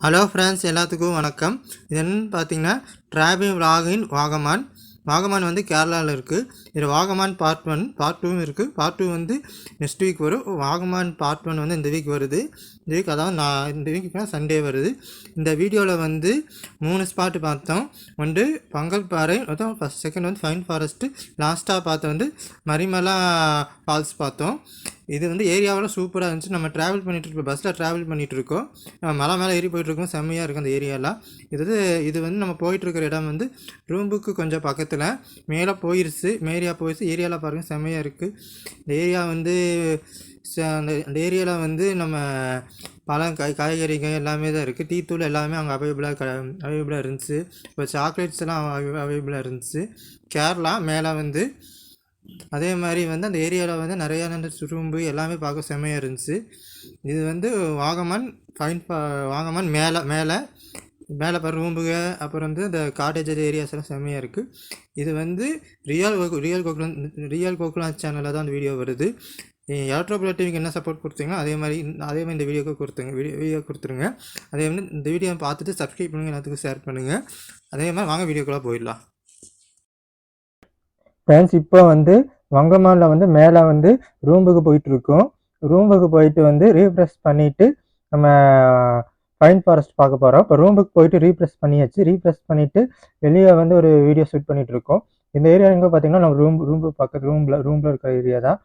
Hello friends, எல்லாத்துக்கும் வணக்கம். இது என்னன்னு பார்த்தீங்கன்னா, டிராவல் vlog இன் வாகமான். வாகமான் வந்து கேரளாவில் இருக்குது. இது வாகமான் பார்ட் 1, பார்ட் 2 இருக்குது. பார்ட் 2 வந்து நெக்ஸ்ட் வீக் வரும். வாகமான் பார்ட் 1 வந்து இந்த வீக் வருது. இந்த வீக் அதாவது இந்த வீக்கு சண்டே வருது. இந்த வீடியோவில் வந்து 3 ஸ்பாட்டு பார்த்தோம். ஒன்று பங்கல்பாறை, அதான் ஃபஸ்ட், செகண்ட் வந்து ஃபைன் ஃபாரஸ்ட்டு, லாஸ்ட்டாக பார்த்து வந்து மரிமலா ஃபால்ஸ் பார்த்தோம். இது வந்து ஏரியாவில் சூப்பராக இருந்துச்சு. நம்ம ட்ராவல் பண்ணிகிட்ருக்கோம், பஸ்ஸில் ட்ராவல் பண்ணிகிட்ருக்கோம். நம்ம மலை மேலே ஏறி போயிட்டுருக்கோம். செம்மையாக இருக்கும் அந்த ஏரியாலாம். இது வந்து நம்ம போயிட்டுருக்கிற இடம் வந்து ரூம்புக்கு கொஞ்சம் பக்கத்தில் மேலே போயிடுச்சு. ஏரியாவில் பாருங்கள், செம்மையாக இருக்குது. இந்த ஏரியா வந்து அந்த ஏரியாவில் வந்து நம்ம பழம், காய்கறிகள் எல்லாமே தான் இருக்குது. டீ தூள் எல்லாமே அங்கே அவைலபிளாக இருந்துச்சு. இப்போ சாக்லேட்ஸ் எல்லாம் அவைலபிளாக இருந்துச்சு. கேரளா மேலே வந்து அதே மாதிரி வந்து அந்த ஏரியாவில் வந்து நிறையா அந்த சுரும்பு எல்லாமே பார்க்க செம்மையாக இருந்துச்சு. இது வந்து வாகமான் மேலே மேலே மேலே ரூம்புக, அப்புறம் வந்து இந்த காட்டேஜ் ஏரியாஸ் எல்லாம் செம்மையாக இருக்குது. இது வந்து ரியல் கோகுலம் சேனலில் தான் அந்த வீடியோ வருது. எலக்ட்ரோபுலர் டிவிக்கு என்ன சப்போர்ட் கொடுத்தீங்களோ அதே மாதிரி இந்த வீடியோக்கு கொடுத்துருங்க. அதே மாதிரி இந்த வீடியோ பார்த்துட்டு சப்ஸ்கிரைப் பண்ணுங்கள், எல்லாத்துக்கும் ஷேர் பண்ணுங்கள். அதே மாதிரி வாங்க வீடியோக்குள்ளே போயிடலாம். ஃப்ரெண்ட்ஸ், இப்போ வந்து வங்கமானில் வந்து மேலே வந்து ரூம்புக்கு போயிட்டுருக்கோம். ரூம்புக்கு போயிட்டு வந்து ரீஃப்ரெஷ் பண்ணிவிட்டு நம்ம ஃபைன் ஃபாரஸ்ட் பார்க்க போகிறோம். இப்போ ரூமுக்கு போயிட்டு ரீஃப்ரெஷ் பண்ணிவிட்டு வெளியே வந்து ஒரு வீடியோ ஷூட் பண்ணிகிட்ருக்கோம். இந்த ஏரியா எங்கே பார்த்தீங்கன்னா நம்ம ரூம்பு பக்கத்து ரூமில் இருக்கிற ஏரியா தான்.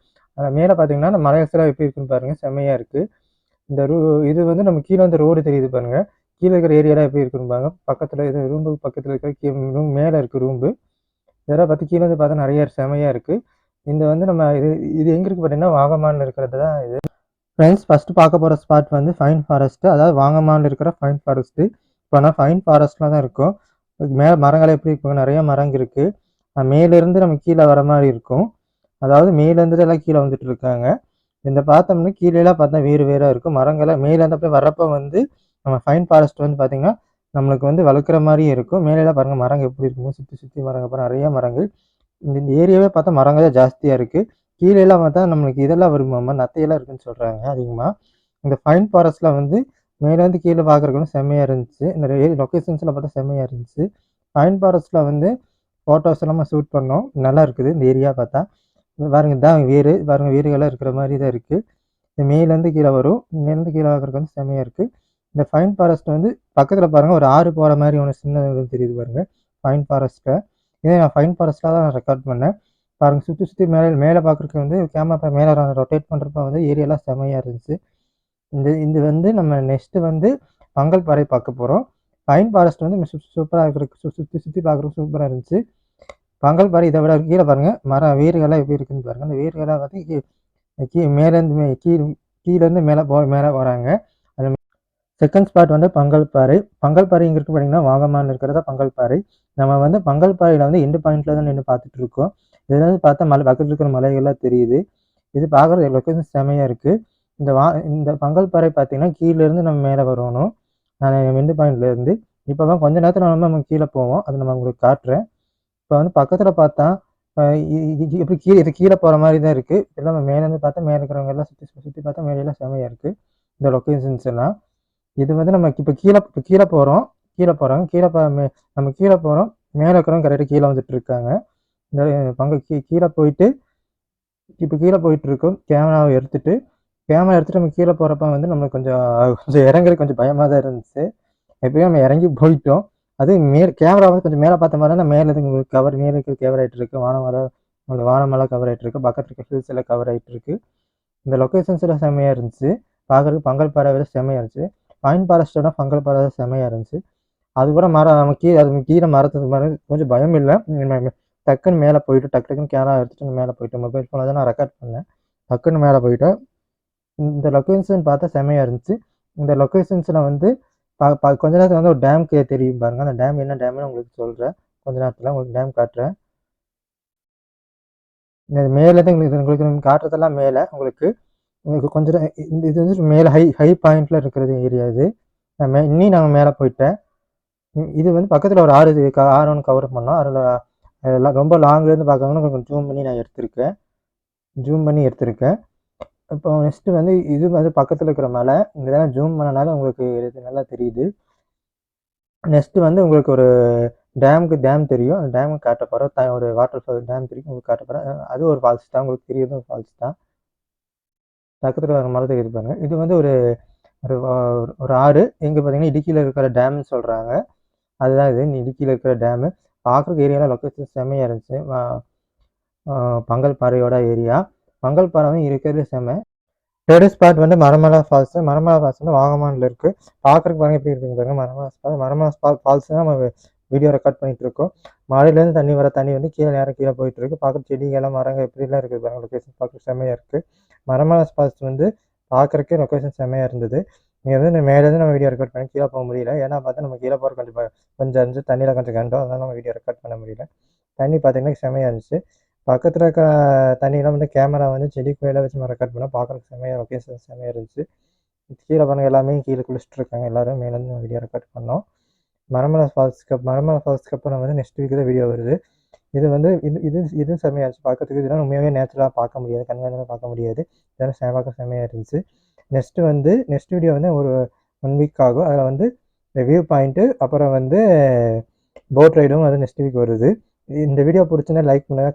மேலே பார்த்தீங்கன்னா இந்த மலையெல்லாம் எப்படி இருக்குன்னு பாருங்கள், செம்மையாக இருக்குது. இந்த இது வந்து நம்ம கீழே வந்து ரோடு தெரியுது பாருங்கள். கீழே இருக்கிற ஏரியாலாம் எப்படி இருக்குன்னு பாருங்கள். பக்கத்தில் இது ரூம்புக்கு பக்கத்தில் இருக்கிற ரூம் மேலே இருக்குது ரூம்பு. இதெல்லாம் பார்த்து கீழே வந்து பார்த்தா நிறைய செமையாக இருக்குது. இந்த வந்து நம்ம இது எங்கே இருக்குது பார்த்தீங்கன்னா வாகமானில் இருக்கிறது தான் இது. ஃப்ரெண்ட்ஸ், ஃபஸ்ட்டு பார்க்க போகிற ஸ்பாட் வந்து ஃபைன் ஃபாரஸ்ட்டு, அதாவது வாகமானில் இருக்கிற ஃபைன் ஃபாரஸ்ட்டு. இப்போ நான் ஃபைன் ஃபாரஸ்ட்டில் தான் இருக்கும். மேலே மரங்கள் எப்படி இருக்குங்க, நிறைய மரங்கள் இருக்குது. மேலேருந்து நம்ம கீழே வர மாதிரி இருக்கும். அதாவது மேலேருந்து எல்லாம் கீழே வந்துட்டு இருக்காங்க. இந்த பார்த்தோம்னா கீழேலாம் பார்த்தா வேறாக இருக்கும். மரங்கள்லாம் மேலேருந்து அப்படியே வர்றப்போ வந்து நம்ம ஃபைன் ஃபாரஸ்ட் வந்து பார்த்திங்கன்னா நம்மளுக்கு வந்து வளர்க்குற மாதிரியே இருக்கும். மேலேலாம் பாருங்கள் மரங்கள் எப்படி இருக்குமோ, சுற்றி மரங்கள் பாருங்கள், நிறைய மரங்கள். இந்த ஏரியாவே பார்த்தா மரங்கள் தான் ஜாஸ்தியாக இருக்குது. கீழேலாம் பார்த்தா நம்மளுக்கு இதெல்லாம் வருமாமா, நத்தையெல்லாம் இருக்குதுன்னு சொல்கிறாங்க அதிகமாக. இந்த ஃபைன் ஃபாரஸ்ட்டில் வந்து மேலேருந்து கீழே பார்க்குறதுக்கு செம்மையாக இருந்துச்சு. இந்த லொக்கேஷன்ஸில் பார்த்தா செம்மையாக இருந்துச்சு. ஃபைன் ஃபாரஸ்ட்டில் வந்து ஃபோட்டோஸ் எல்லாம் ஷூட் பண்ணோம். நல்லா இருக்குது இந்த ஏரியா பார்த்தா. பாருங்க, தான் பாருங்கள், வேர்களெல்லாம் இருக்கிற மாதிரி தான் இருக்குது. மேலேருந்து கீழே வரும். மேலேருந்து கீழே பார்க்குறதுக்கு வந்து செம்மையாக இருக்குது. இந்த ஃபைன் ஃபாரஸ்ட் வந்து பக்கத்தில் பாருங்கள் ஒரு ஆறு போகிற மாதிரி ஒன்று சின்ன தெரியுது பாருங்கள் ஃபைன் ஃபாரஸ்ட்டில். இதே நான் ஃபைன் ஃபாரஸ்ட்டில் தான் நான் ரெக்கார்ட் பண்ணேன். பாருங்கள், சுற்றி மேலே பார்க்குறதுக்கு வந்து கேமரா மேலே ரொட்டேட் பண்ணுறப்ப வந்து ஏரியாலாம் செம்மையாக இருந்துச்சு. இது வந்து நம்ம நெக்ஸ்ட்டு வந்து பங்கல்பாறை பார்க்க போகிறோம். ஃபைன் ஃபாரஸ்ட் வந்து சூப்பராக இருக்கிறதுக்கு சுற்றி பார்க்குறதுக்கு சூப்பராக இருந்துச்சு. பங்கல்பாறை இதை விட கீழே பாருங்கள் வேர்களெல்லாம் எப்படி இருக்குன்னு பாருங்கள். அந்த வேர்களெல்லாம் வந்து மேலேருந்து கீழேருந்து மேலே போகிறாங்க. அது செகண்ட் ஸ்பாட் வந்து பங்கல்பாறை. பங்கல்பாறை இங்கே இருக்கு பார்த்தீங்கன்னா வாகமானில் இருக்கிறதா பங்கல்பாறை. நம்ம வந்து பங்கல்பாறையில் வந்து எண்டு பாயிண்டில் தான் நின்று பார்த்துட்டு இருக்கோம். இதில் வந்து பார்த்தா பக்கத்தில் இருக்கிற மலைகள்லாம் தெரியுது. இது பார்க்குறது லொக்கேஷன் செமையாக இருக்குது. இந்த பங்கல்பாறை பார்த்தீங்கன்னா கீழேருந்து நம்ம மேலே வரணும். நான் எண்டு பாயிண்ட்லேருந்து இப்போ தான் கொஞ்ச நேரத்தில் நம்ம கீழே போவோம். அது நம்ம உங்களுக்கு காட்டுறேன். இப்போ வந்து பக்கத்தில் பார்த்தா இப்படி இது கீழே போகிற மாதிரி தான் இருக்குது. எல்லாம் நம்ம மேலேருந்து பார்த்தா மேலே இருக்கிறவங்க எல்லாம் சுற்றி பார்த்தா மேலையெல்லாம் செமையாக இருக்குது இந்த லொக்கேஷன்ஸ் எல்லாம். இது வந்து நம்ம இப்போ கீழே போகிறோம். நம்ம கீழே போகிறோம். மேலே இருக்கிறவங்க கரெக்டாக கீழே வந்துட்டு இருக்காங்க. இந்த கீழே போயிட்டு இருக்கோம். கேமரா எடுத்துட்டு நம்ம கீழே போகிறப்ப வந்து நம்மளுக்கு கொஞ்சம் இறங்குறது கொஞ்சம் பயமாக தான் இருந்துச்சு. எப்பயும் நம்ம இறங்கி போயிட்டோம். அது கேமரா வந்து கொஞ்சம் மேலே பார்த்த மாதிரி தான் மேலே உங்களுக்கு மேலே கவர் ஆகிட்டு இருக்கு. வானமெல்லாம் கவர் ஆகிட்டு இருக்கு. பக்கத்தில் இருக்க ஹில்ஸ் எல்லாம் கவர் ஆகிட்டு இருக்கு. இந்த லொக்கேஷன்ஸ் எல்லாம் செம்மையாக இருந்துச்சு. பார்க்குறதுக்கு பங்கல்பாறை விட செம்மையாக இருந்துச்சு. ஃபைன் ஃபாரஸ்ட்டோட பங்கல்பாறை தான் செம்மையாக இருந்துச்சு. அது கூட நம்ம கீழே மரத்துக்கு மாதிரி கொஞ்சம் பயம் இல்லை. டக்குன்னு மேலே போயிட்டு டக்குன்னு கேமரா எடுத்துட்டு மேலே போயிட்டு மொபைல் ஃபோனில் தான் நான் ரெக்கார்ட் பண்ணேன். டக்குன்னு மேலே போயிட்டு இந்த லொக்கேஷன் பார்த்தா செம்மையாக இருந்துச்சு. இந்த லொக்கேஷன்ஸில் வந்து கொஞ்ச நேரத்தில் வந்து ஒரு டேம்க்கு தெரியும் பாருங்கள். அந்த டேம் என்ன டேம்னு உங்களுக்கு சொல்கிறேன். கொஞ்ச நேரத்தில் உங்களுக்கு டேம் காட்டுறேன். இந்த மேலே தான் உங்களுக்கு காட்டுறதெல்லாம் மேலே உங்களுக்கு கொஞ்சம் இது வந்து மேலே ஹை பாயிண்டில் இருக்கிறது ஏரியா. இது நாங்கள் மேலே போயிட்டேன். இது வந்து பக்கத்தில் ஒரு ஆறு ஒன்று கவர் பண்ணோம். அதில் ரொம்ப லாங்லேருந்து பார்க்கணும்னு கொஞ்சம் ஜூம் பண்ணி எடுத்திருக்கேன். இப்போ நெக்ஸ்ட்டு வந்து இது வந்து பக்கத்தில் இருக்கிற மலை. இதெல்லாம் ஜூம் பண்ணனால உங்களுக்கு இது நல்லா தெரியுது. நெக்ஸ்ட்டு வந்து உங்களுக்கு ஒரு டேம் தெரியும். அந்த டேம் காட்ட போகிறோம். ஒரு வாட்டர் ஃபால் டேம் தெரியும் உங்களுக்கு காட்ட போகிறேன். அது ஒரு ஃபால்ஸ் தான். உங்களுக்கு தெரியுது ஒரு ஃபால்ஸ் தான். பக்கத்தில் வர மலை தெரியுது பாருங்க. இது வந்து ஒரு ஒரு ஒரு ஆறு. எங்கே பார்த்தீங்கன்னா இடுக்கியில் இருக்கிற டேம்னு சொல்கிறாங்க. அதுதான் இது இடுக்கியில் இருக்கிற டேமு. பார்க்குறக்கு ஏரியாவில் லொக்கேஷன் செம்மையாக இருந்துச்சு. பங்கல்பாறையோட ஏரியா. பங்கல்பாறை வந்து இருக்கிறது செம்ம. தேர்ட் ஸ்பாட் வந்து மரமலா ஃபால்ஸ். மரமலா ஃபால்ஸ் வந்து வாகமானில் இருக்குது. பார்க்குறக்கு பாருங்க எப்படி இருக்குங்க பாருங்க. மரமலா ஃபால்ஸ் தான் நம்ம வீடியோ ரெக்கார்ட் பண்ணிட்டு இருக்கோம். மலையிலேருந்து தண்ணி வந்து கீழே போயிட்டு இருக்கு. பார்க்குற செடிகள்லாம் மரங்கள் எப்படிலாம் இருக்குது பாருங்க. லொக்கேஷன் பார்க்க செம்மையாக இருக்குது. மரமலா ஃபால்ஸ் வந்து பார்க்குறக்கே லொக்கேஷன் செம்மையாக இருந்தது. நீங்கள் வந்து மேலேருந்து நம்ம வீடியோ ரெக்கார்ட் பண்ணி கீழே போக முடியல. ஏன்னா பார்த்தா நம்ம கீழே போகிற கொஞ்சம் இருந்துச்சு. தண்ணியில் கொஞ்சம் கண்டோம். அதனால நம்ம வீடியோ ரெக்கார்ட் பண்ண முடியல. தண்ணி பார்த்தீங்கன்னா செம்மையாக இருந்துச்சு. பக்கத்தில் இருக்கிற தண்ணியெலாம் வந்து கேமரா வந்து செடிக்கு மேலே வச்சு நம்ம ரெக்கார்ட் பண்ணால் பார்க்குறதுக்கு செம்மையாக லொக்கேஷன் செம்மையாக இருந்துச்சு. கீழே பாருங்க எல்லாமே கீழே குளிச்சுட்டு இருக்காங்க. எல்லோரும் மேலேருந்து வீடியோ ரெக்கார்ட் பண்ணோம். மரமலா ஃபால்ஸ்க்கு அப்புறம் வந்து நெக்ஸ்ட் வீக் தான் வீடியோ வருது. இது வந்து இது செம்மையாக இருந்துச்சு பார்க்கறதுக்கு. இதெல்லாம் உண்மையாகவே நேச்சுரலாக பார்க்க முடியாது. கண்காணிலாம் பார்க்க முடியாது. இதெல்லாம் பார்க்க செம்மையாக இருந்துச்சு. நெக்ஸ்ட் வீடியோ வந்து ஒரு 1 வீக் ஆகும். அதில் வந்து வியூ பாயிண்ட்டு அப்புறம் வந்து போட் ரைடும் அது நெக்ஸ்ட் வீக் வருது. இந்த வீடியோ பிடிச்சுன்னா லைக் பண்ணுங்கள்.